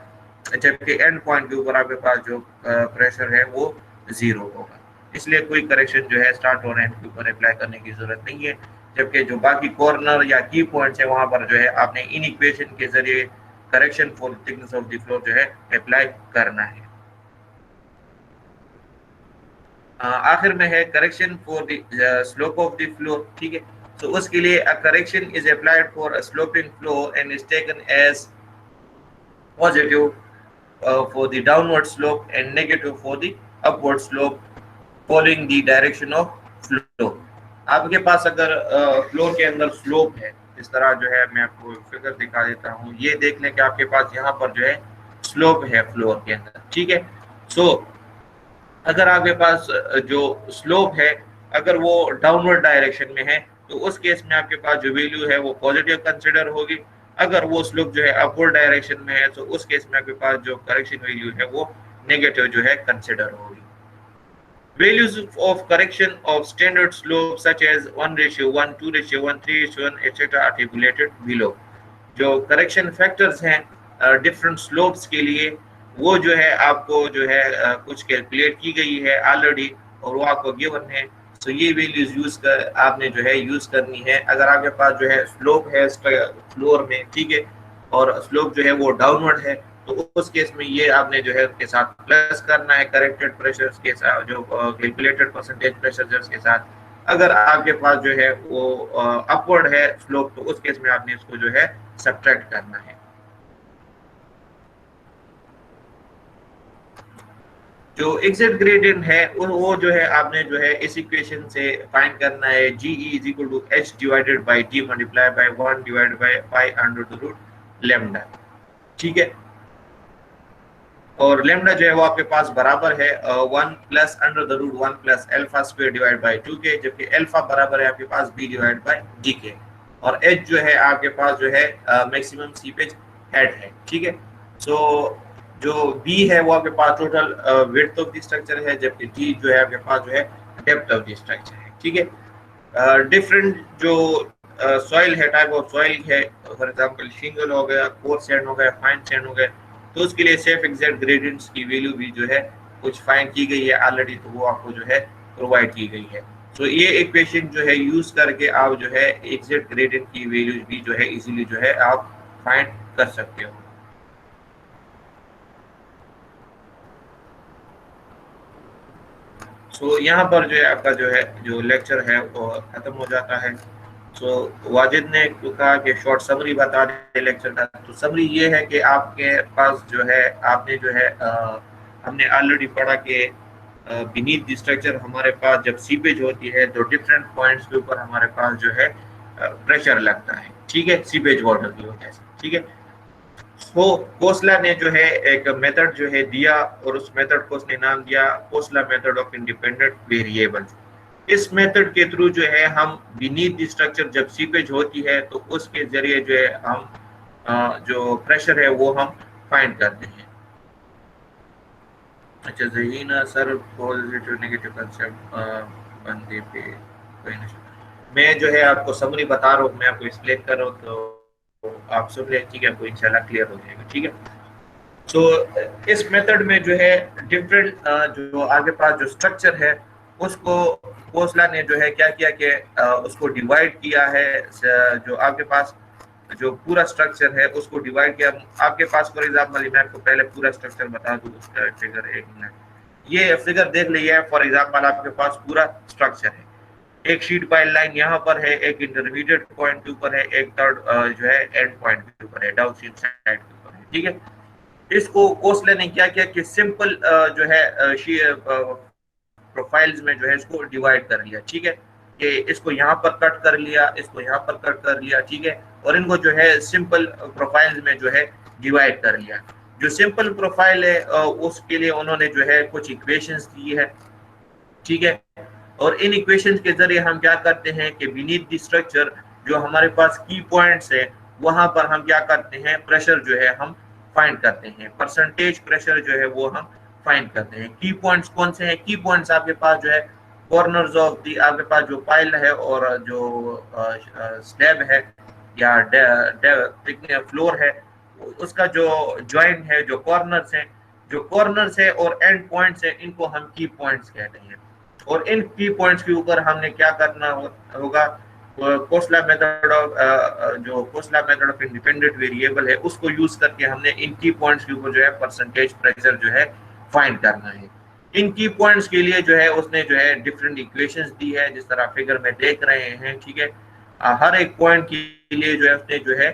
जबकि एंड पॉइंट के ऊपर आपके पास जो प्रेशर है वो 0 होगा। इसलिए कोई करेक्शन जो है स्टार्ट और एंड के ऊपर अप्लाई करने की जरूरत नहीं है, जबकि जो बाकी कॉर्नर या की पॉइंट्स है वहां पर जो है आपने इन इक्वेशन के जरिए correction for thickness of the floor जो है अप्लाई करना है। आखिर में है correction for the slope of the floor, ठीक है। तो उसके लिए a correction is applied for a sloping floor and is taken as positive for the downward slope and negative for the upward slope following the direction of flow। आपके पास अगर floor के अंदर slope है, इस तरह जो है मैं आपको फिगर दिखा देता हूँ, ये देख लें कि आपके पास यहाँ पर जो है स्लोप है फ्लोर के अंदर, ठीक है। सो अगर आपके पास जो स्लोप है अगर वो डाउनवर्ड डायरेक्शन में है तो उस केस में आपके पास जो वैल्यू है वो पॉजिटिव कंसिडर होगी। अगर वो स्लोप जो है अपवर्ड डायरेक्शन में है तो उस केस में आपके पास जो करेक्शन वैल्यू है वो नेगेटिव जो है कंसिडर होगी। Values of correction of standard slope such as 1:1, 2:1, 3:1, etc. are tabulated below। जो करेक्शन फैक्टर्स हैं डिफरेंट स्लोप्स के लिए वो जो है आपको जो है कुछ कैलकुलेट की गई है ऑलरेडी और वो आपको गिवन है। तो ये वैल्यूज यूज कर आपने जो है यूज करनी है। अगर आपके पास जो है स्लोप है फ्लोर में, ठीक है, और स्लोप जो है वो डाउनवर्ड है, तो उस केस में ये आपने जो है उसके साथ प्लस करना है करेक्टेड प्रेशर के साथ, जो कैलकुलेटेड परसेंटेज प्रेशर के साथ। अगर आपके पास जो है वो अपवर्ड है स्लोप, तो उस केस में आपने इसको जो है सब्ट्रैक्ट करना है। जो एग्जैक्ट ग्रेडियंट है वो जो है आपने जो है इस इक्वेशन से फाइंड करना है। G E is equal to H divided by D multiply by 1 divided by pi under the root lambda, ठीक है। और लेमडा जो है वो आपके पास बराबर है 1 plus under the root 1 plus alpha square divide by 2 के, जबकि एल्फा बराबर है आपके पास बी डिवाइड बाई डी के। और एच जो है आपके पास जो है मैक्सिमम सीपेज हेड है, ठीक है। सो जो बी है वो आपके पास total width of the structure है, जबकि डी जो है आपके पास जो है डेप्थ ऑफ द स्ट्रक्चर है, ठीक है। डिफरेंट जो सॉइल है, टाइप ऑफ सॉइल है, फॉर एग्जांपल शिंगल हो गया, कोर्स सैंड हो गया, फाइन सैंड हो गया, तो उसके लिए सेफ एग्जैक्ट ग्रेडियंट्स की वैल्यू भी जो है कुछ फाइंड की गई है ऑलरेडी, तो वो आपको जो है प्रोवाइड की गई है। तो ये इक्वेशन जो है यूज करके आप जो है एग्जैक्ट ग्रेडियंट की वैल्यूज भी जो है इजीली जो है आप फाइंड कर सकते हो। सो यहाँ पर जो है आपका जो है जो लेक्चर है वो खत्म हो जाता है। सो वाजिद ने कहा कि शॉर्ट समरी बता दें लेक्चर का। तो समरी ये है कि आपके पास जो है आपने जो है हमने ऑलरेडी पढ़ा कि बीनीथ द स्ट्रक्चर हमारे पास जब सीपेज होती है तो डिफरेंट पॉइंट्स के ऊपर हमारे पास जो है प्रेशर लगता है, ठीक है, सीपेज वाटर की वजह से, ठीक है। तो कोसला ने जो है एक मेथड जो है दिया और उस मेथड को उसने नाम दिया Khosla method of independent variable. इस मेथड के थ्रू जो है हम बीनीथ द स्ट्रक्चर जब सीपेज होती है तो उसके जरिए जो है हम जो प्रेशर है वो हम फाइंड करते हैं। अच्छा जहीना सर, पॉजिटिव नेगेटिव कंसेप्ट बंदे पे कोई नहीं। मैं जो है आपको समरी बता रहा हूँ, मैं आपको एक्सप्लेन कर रहा हूँ, तो आप सुन ले, ठीक है, आपको इंशाल्लाह क्लियर हो जाएगा, ठीक है। तो इस मेथड में जो है डिफरेंट जो आगे पास जो स्ट्रक्चर है उसको कोसला ने जो है क्या किया कि उसको डिवाइड किया है। जो आपके पास जो पूरा स्ट्रक्चर है उसको डिवाइड किया। आपके पास फॉर एग्जांपल मैं आपको पहले पूरा स्ट्रक्चर बता दूं, उसका फिगर 1 मिनट ये फिगर देख लीजिए। फॉर एग्जांपल आपके पास पूरा स्ट्रक्चर है, एक शीट पाइल लाइन यहाँ पर है, एक इंटरमीडिएट पॉइंट के ऊपर है, एक थर्ड जो है एंड पॉइंट के ऊपर है, डाउन स्ट्रीम साइड के ऊपर है, ठीक है। इसको कोसले ने क्या किया कि सिंपल जो है प्रोफाइल्स में जो है इसको डिवाइड कर लिया, ठीक है, कि इसको यहाँ पर कट कर लिया, इसको यहाँ पर कट कर लिया, ठीक है, और इनको जो है सिंपल प्रोफाइल्स में जो है डिवाइड कर लिया। जो सिंपल प्रोफाइल है उसके लिए उन्होंने जो है कुछ इक्वेशंस दी है, ठीक है। और इन इक्वेशंस के जरिए हम क्या करते हैं कि बीनीथ द स्ट्रक्चर जो हमारे पास की पॉइंट्स है वहां पर हम क्या करते हैं प्रेशर जो है हम फाइंड करते हैं, परसेंटेज प्रेशर जो है वो हम फाइंड करते हैं। की पॉइंट्स कौन से हैं? की पॉइंट्स आपके पास जो है कॉर्नर्स ऑफ दी, आपके पास जो पाइल है और जो स्लैब है या फ्लोर है उसका जो जॉइंट है, जो कॉर्नर्स हैं, जो कॉर्नर्स है और एंड पॉइंट्स है, इनको हम की पॉइंट्स कहते हैं। और इन की पॉइंट्स के ऊपर हमने क्या करना होगा, कोसला मेथड ऑफ जो कोसला मेथड ऑफ इंडिपेंडेंट वेरिएबल है उसको यूज करके हमने इन की पॉइंट्स के ऊपर जो है परसेंटेज प्रेशर जो है फाइंड करना है। इन की पॉइंट्स के लिए जो है उसने जो है डिफरेंट इक्वेशंस दी है, जिस तरह फिगर में देख रहे हैं, ठीक है। हर एक पॉइंट के लिए जो है उसने जो है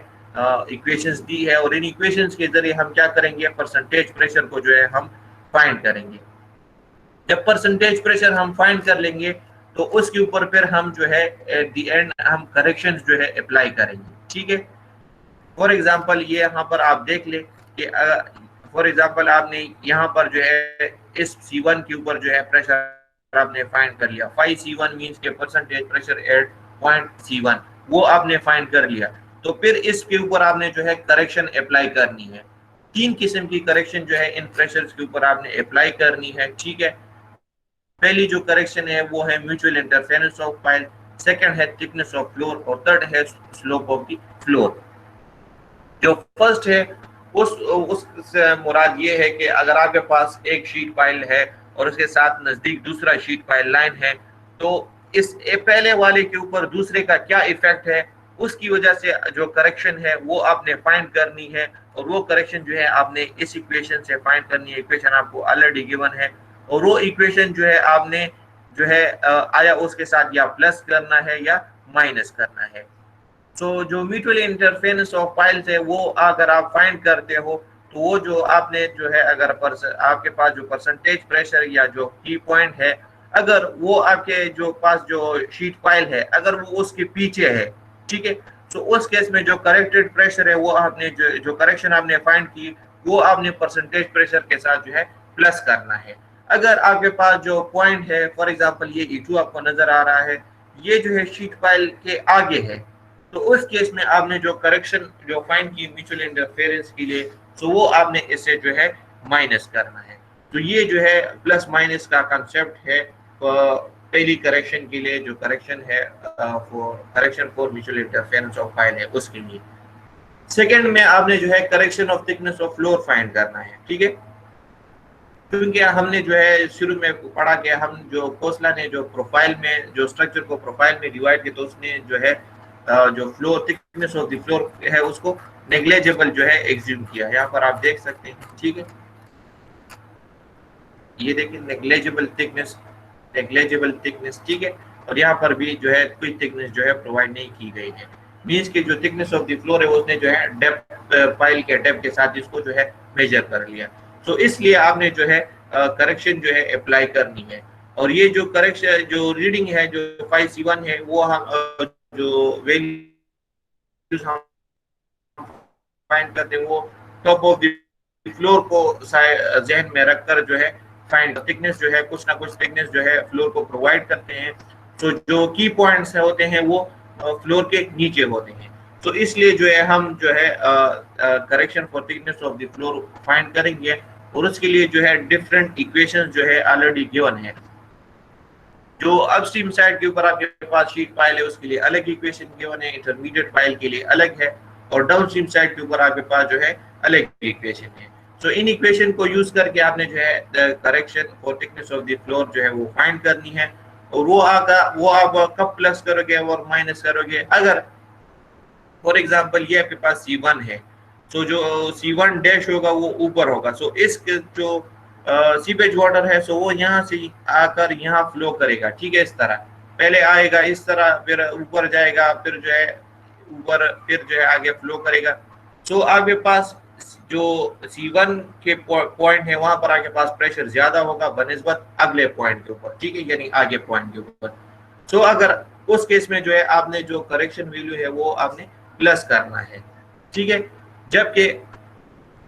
इक्वेशंस दी है और इन इक्वेशंस के जरिए हम क्या करेंगे, परसेंटेज प्रेशर को जो है हम फाइंड करेंगे। जब परसेंटेज प्रेशर हम फाइंड कर लेंगे तो उसके ऊपर फिर हम जो है एट द एंड हम करेक्शंस जो है अप्लाई करेंगे, ठीक है। फॉर एग्जांपल ये यहाँ पर आप देख ले कि फॉर एग्जांपल आपने यहाँ पर जो है इस C1 के ऊपर जो है प्रेशर आपने फाइंड कर लिया, 5C1 मींस के percentage pressure at point C1 वो आपने फाइंड कर लिया। तो फिर इसके ऊपर आपने जो है करेक्शन अप्लाई करनी है। 3 किस्म की करेक्शन जो है इन प्रेशर्स के ऊपर आपने अप्लाई करनी है, ठीक है। पहली जो करेक्शन है वो है mutual interference of pile, second है थिकनेस ऑफ फ्लोर और थर्ड है स्लोप ऑफ द फ्लोर। जो फर्स्ट है उस मुराद ये है कि अगर आपके पास एक शीट पाइल है और उसके साथ नजदीक दूसरा शीट पाइल लाइन है तो इस पहले वाले के ऊपर दूसरे का क्या इफेक्ट है, उसकी वजह से जो करेक्शन है वो आपने फाइंड करनी है, और वो करेक्शन जो है आपने इस इक्वेशन से फाइंड करनी है। इक्वेशन आपको ऑलरेडी गिवन है, और वो इक्वेशन जो है आपने जो है आया उसके साथ या प्लस करना है या माइनस करना है। तो जो म्यूचुअल इंटरफेरेंस ऑफ पाइल्स है वो अगर आप फाइंड करते हो, तो वो जो आपने जो है अगर आपके पास जो परसेंटेज प्रेशर या जो की पॉइंट है, अगर वो आपके जो पास जो शीट पाइल है अगर वो उसके पीछे है, ठीक है, तो उस केस में जो करेक्टेड प्रेशर है वो आपने जो करेक्शन आपने फाइंड की वो आपने परसेंटेज प्रेशर के साथ जो है प्लस करना है। अगर आपके पास जो पॉइंट है, फॉर एग्जांपल ये E2 आपको नजर आ रहा है, ये जो है शीट पाइल के आगे है, तो उस केस में आपने जो करेक्शन जो फाइंड की म्यूचुअल इंटरफेरेंस के लिए, तो वो आपने इसे जो है माइनस करना है। तो ये जो है प्लस माइनस का कंसेप्ट है पहली करेक्शन के लिए, जो करेक्शन है correction for mutual interference of file है उसके लिए। सेकेंड में आपने जो है correction of thickness of floor find करना है, ठीक है, क्योंकि हमने जो है शुरू में पढ़ा कि हम जो खोसला ने जो प्रोफाइल में जो स्ट्रक्चर को प्रोफाइल में डिवाइड किया, तो उसने जो है जो floor thickness of the floor है उसको नेग्लेजेबल जो है एग्ज्यूम किया। यहाँ पर आप देख सकते हैं, ठीक है, ये देखिए नेग्लेजेबल थिकनेस, ठीक है, और यहाँ पर भी जो है कोई थिकनेस जो है प्रोवाइड नहीं की गई है। मीन्स की जो थिकनेस ऑफ द फ्लोर है उसने जो है डेप्थ पाइल के डेप्थ के साथ इसको जो है मेजर कर लिया। तो इसलिए आपने जो है करेक्शन जो है अप्लाई करनी है। और ये जो करेक्शन जो रीडिंग है जो 5C1 है वो हम जो वैल्यूज हम फाइंड करते हैं वो टॉप ऑफ द फ्लोर को जहन में रखकर जो है फाइंड थिकनेस जो है कुछ ना कुछ थिकनेस जो है फ्लोर को प्रोवाइड करते हैं। तो जो की पॉइंट्स होते हैं वो फ्लोर के नीचे होते हैं। तो इसलिए जो है हम जो है correction for thickness of the floor find करेंगे, और उसके लिए जो है डिफरेंट इक्वेशंस जो है ऑलरेडी गिवन है। जो अपस्ट्रीम साइड के ऊपर आपके पास शीट पाइल है उसके लिए अलग इक्वेशन गिवन है, इंटरमीडिएट पाइल के लिए अलग है, और डाउनस्ट्रीम साइड के ऊपर आपके पास जो है अलग इक्वेशन है। तो इन इक्वेशन को यूज करके आपने जो है correction for thickness of the floor जो है वो फाइंड करनी है। और वो आप कब प्लस करोगे और माइनस करोगे, अगर फॉर एग्जांपल ये आपके पास C1 है, तो जो C1 डैश होगा वो ऊपर होगा। सो इस जो सीपेज वाटर है सो वो यहाँ से आकर यहाँ फ्लो करेगा, ठीक है, इस तरह पहले आएगा इस तरह, फिर ऊपर जाएगा, फिर जो है ऊपर, फिर जो है आगे फ्लो करेगा। तो आपके पास जो C1 के पॉइंट है वहां पर आपके पास प्रेशर ज्यादा होगा बनिस्बत अगले पॉइंट के ऊपर, ठीक है, यानी आगे पॉइंट के ऊपर। तो अगर उस केस में जो है आपने जो करेक्शन वैल्यू है वो आपने प्लस करना है, ठीक है। जबकि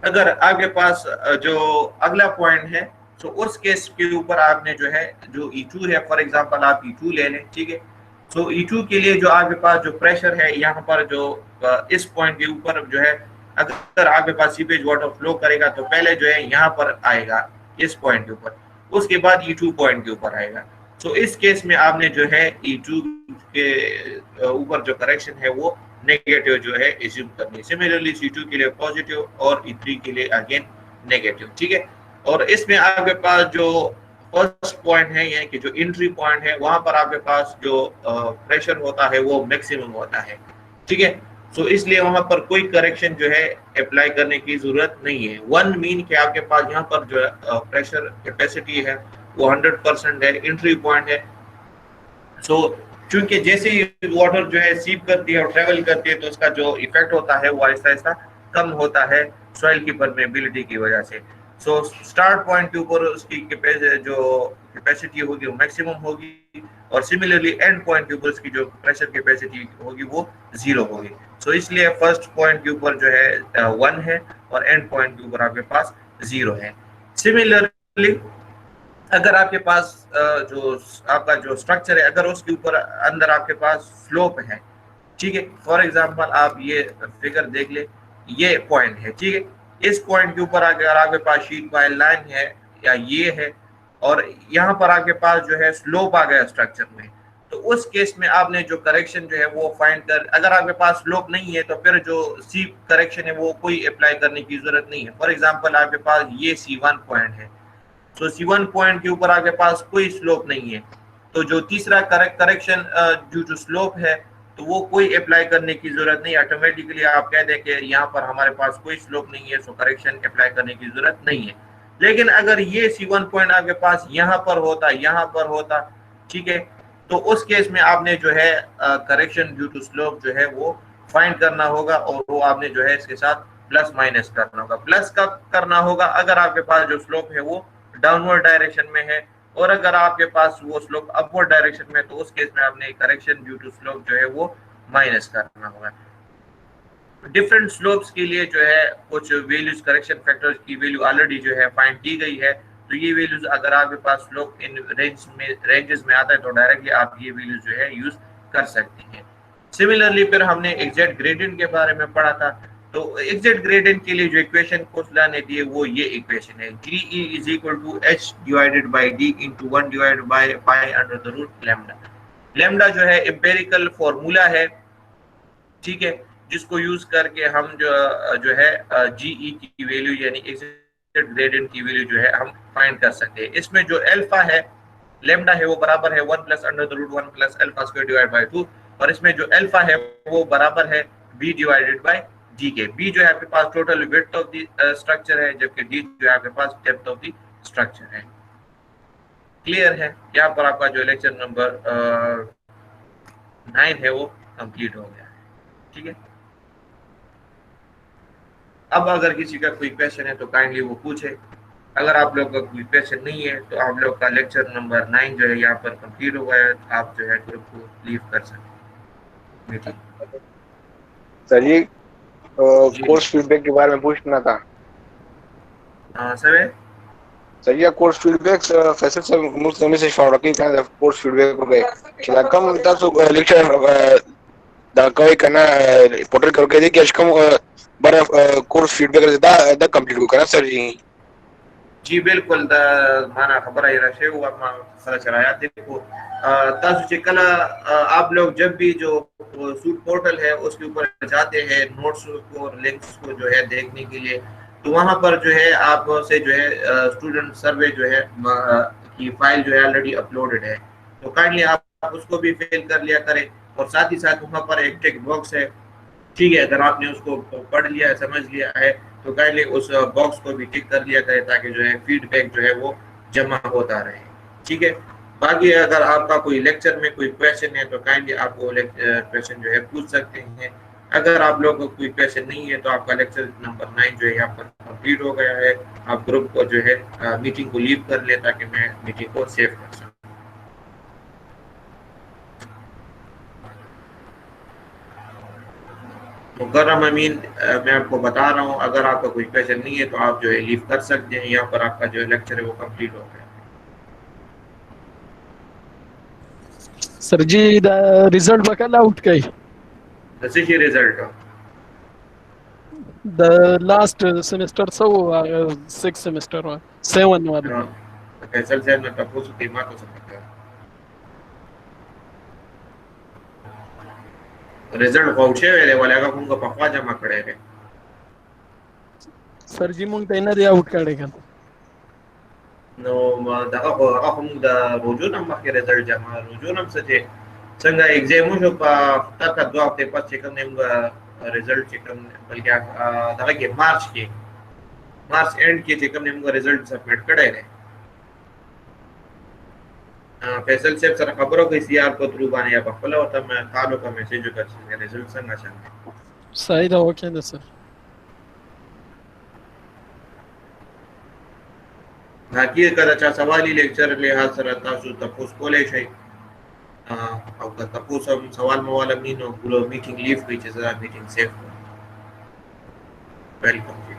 अगर आपके पास जो अगला पॉइंट है तो उस केस के ऊपर आपने जो है जो E2 है, फॉर एग्जांपल आप E2 ले लें, ठीक है। तो E2 के लिए जो आपके पास जो प्रेशर है यहाँ पर जो इस पॉइंट के ऊपर जो है, अगर आपके पास सीपेज वाटर फ्लो करेगा तो पहले जो है यहाँ पर आएगा इस पॉइंट के ऊपर, उसके बाद E2 पॉइंट के ऊपर आएगा। तो इस केस में आपने जो है E2 के ऊपर जो करेक्शन है वो नेगेटिव जो है एज्यूम करनी है। सिमिलरली C2 के लिए पॉजिटिव और E3 के लिए अगेन नेगेटिव, ठीक है। और इसमें आपके पास जो फर्स्ट पॉइंट है यानी कि जो एंट्री पॉइंट है वहां पर आपके पास जो प्रेशर होता है वो मैक्सिमम होता है, ठीक है। तो इसलिए वहां पर कोई करेक्शन जो है अप्लाई करने की जरूरत नहीं है। वन मीन के आपके पास यहाँ पर जो प्रेशर कैपेसिटी है वो 100% है, एंट्री पॉइंट है। सो चूंकि जैसे ही वाटर जो है सीप करती है और ट्रेवल करती है तो उसका जो इफेक्ट होता है वो आहिस्ता आहिस्ता कम होता है सॉइल की परमेबिलिटी की वजह से। सो स्टार्ट पॉइंट के ऊपर उसकी जो कैपेसिटी होगी वो मैक्सिमम होगी, और सिमिलरली एंड पॉइंट के ऊपर उसकी जो प्रेशर कैपेसिटी होगी वो 0 होगी। सो इसलिए फर्स्ट पॉइंट के ऊपर जो है 1 है और एंड पॉइंट के ऊपर आपके पास 0 है। सिमिलरली अगर आपके पास जो आपका जो स्ट्रक्चर है अगर उसके ऊपर अंदर आपके पास स्लोप है, ठीक है, फॉर एग्जांपल आप ये फिगर देख ले, ये पॉइंट है, ठीक है, इस पॉइंट के ऊपर अगर आपके पास शीट पाइल लाइन है या ये है और यहाँ पर आपके पास जो है स्लोप आ गया स्ट्रक्चर में, तो उस केस में आपने जो करेक्शन जो है वो फाइंड कर, अगर आपके पास स्लोप नहीं है तो फिर जो सी करेक्शन है वो कोई अप्लाई करने की जरूरत नहीं है। फॉर एग्जांपल आपके पास ये C1 पॉइंट है, तो C1 पॉइंट के ऊपर आपके पास कोई स्लोप नहीं है, तो जो तीसरा करेक्शन ड्यू टू स्लोप है, तो वो कोई अप्लाई करने की जरूरत नहीं, ऑटोमेटिकली आप कह दें कि यहाँ पर हमारे पास कोई स्लोप नहीं है, सो करेक्शन अप्लाई करने की जरूरत नहीं है। लेकिन अगर ये C1 पॉइंट आपके पास यहाँ पर होता, ठीक है, तो उस केस में आपने जो है करेक्शन ड्यू टू स्लोप जो है वो फाइंड करना होगा, और वो आपने जो है इसके साथ प्लस माइनस करना होगा। प्लस कब करना होगा? अगर आपके पास जो स्लोप है वो डाउनवर्ड डायरेक्शन में है, और अगर आपके पास वो स्लोप अपवर्ड डायरेक्शन में, तो उस केस में आपने करेक्शन ड्यू टू स्लोप जो है वो माइनस करना होगा। डिफरेंट स्लोप्स के लिए जो है कुछ वैल्यूज, करेक्शन फैक्टर्स की वैल्यू ऑलरेडी जो है फाइंड की गई है, तो ये वैल्यूज अगर आपके पास स्लोप इन रेंजेस में आता है तो डायरेक्टली आप ये वैल्यूज जो है यूज कर सकते हैं। सिमिलरली फिर हमने एग्जैक्ट ग्रेडियंट के बारे में पढ़ा था, तो एग्जैक्ट ग्रेडियंट के लिए जो इक्वेशन कोसला ने दी है वो ये इक्वेशन है, GE is equal to H divided by D into 1 divided by pi under the root lambda. Lambda जो है एम्पिरिकल फार्मूला है, ठीक है, जिसको यूज करके हम जो है GE की वैल्यू यानी एग्जैक्ट ग्रेडियंट की वैल्यू जो है हम फाइंड कर सकते हैं। इसमें जो अल्फा है, लैम्डा है, वो बराबर है 1 plus under the root 1 plus alpha square divide by 2, और इसमें जो अल्फा है वो बराबर है B डिवाइडेड बाय D के। B जो है आपके पास total width of the structure है, जबकि D जो है आपके पास डेप्थ ऑफ द स्ट्रक्चर है। क्लियर है? यहाँ पर आपका जो लेक्चर नंबर 9 है वो कंप्लीट हो गया है, ठीक है। अब अगर किसी का कोई क्वेश्चन है तो काइंडली वो पूछे, अगर आप लोग का कोई क्वेश्चन नहीं है तो आप लोग का लेक्चर नंबर 9 जो है यहाँ पर कंप्लीट हो गया है, आप जो है ग्रुप को लीव कर सकते हैं। सर जी कोर्स फीडबैक के बारे में पूछना था। हाँ सर ये कोर्स फीडबैक फैसल से मुझे मैसेज फॉरवर्ड की था कोर्स फीडबैक को गए कि कम तासो लेक्चर दा कोई करना पोर्टल करके दे कि कम बार कोर्स फीडबैक दा कंप्लीट को करना सर जी। जी बिल्कुल, माना खबर है रशे हुआ पता चलाया। देखो तासु चेकल आप लोग जब भी जो सूट पोर्टल है उसके ऊपर जाते हैं नोट्स को, लिंक्स को जो है देखने के लिए, तो वहां पर जो है आप से जो है स्टूडेंट सर्वे जो है की फाइल जो है ऑलरेडी अपलोडेड है, तो काइंडली आप उसको भी फिल कर लिया करें, और साथ ही साथ वहां पर एक टिक बॉक्स है, ठीक है, अगर आपने उसको पढ़ लिया है, समझ लिया है, तो काइंडली उस बॉक्स को भी टिक कर लिया करें ताकि जो है फीडबैक जो है वो जमा होता रहे, ठीक है। बाकी अगर आपका कोई लेक्चर में कोई क्वेश्चन है तो काइंडली आप वो क्वेश्चन जो है पूछ सकते हैं। अगर आप लोगों को कोई क्वेश्चन नहीं है तो आपका लेक्चर नंबर 9 जो है यहाँ पर कंप्लीट हो गया है। आप ग्रुप को जो है मीटिंग को लीव कर ले ताकि मैं मीटिंग को सेव कर सकूँ। मुकर्रम अमीन, मैं आपको बता रहा हूँ अगर आपका कोई क्वेश्चन नहीं है तो आप जो है लीव कर सकते हैं। यहाँ पर आपका जो लेक्चर है वो कंप्लीट हो गया। सर जी रिजल्ट बकाला आउट कई This is your result. the last semester so 6 semester 7 वाला फैसल साहब ने प्रपोज कीमा को सकता है रिजल्ट पहुंचे वेले वाले का कुंगा पक्का जमा करेगा सर जी मुंग तैना दे आउट करेगा नो दगा को कुंगा रोजो नम के रिजल्ट जमा रोजो नम सजे संगा एग्जाम जो तक दो हफ्ते पास चेकअप नेम रिजल्ट चेकअप बल्कि दगा के मार्च एंड के चेकअप नेम का रिजल्ट सबमिट करेगा। फैसल साहब सर खबरों को सीआर को थ्रू बाने या पक्का होता मैं कालो का मैसेज जो कर रिजल्ट संगा चल सही था ओके ना सर बाकी का अच्छा सवाल ही लेक्चर लिहाज सर तासु तपोस कोले शई और तपोस हम सवाल मवाल मीनो मीटिंग लीव की जरा मीटिंग सेफ वेलकम जी।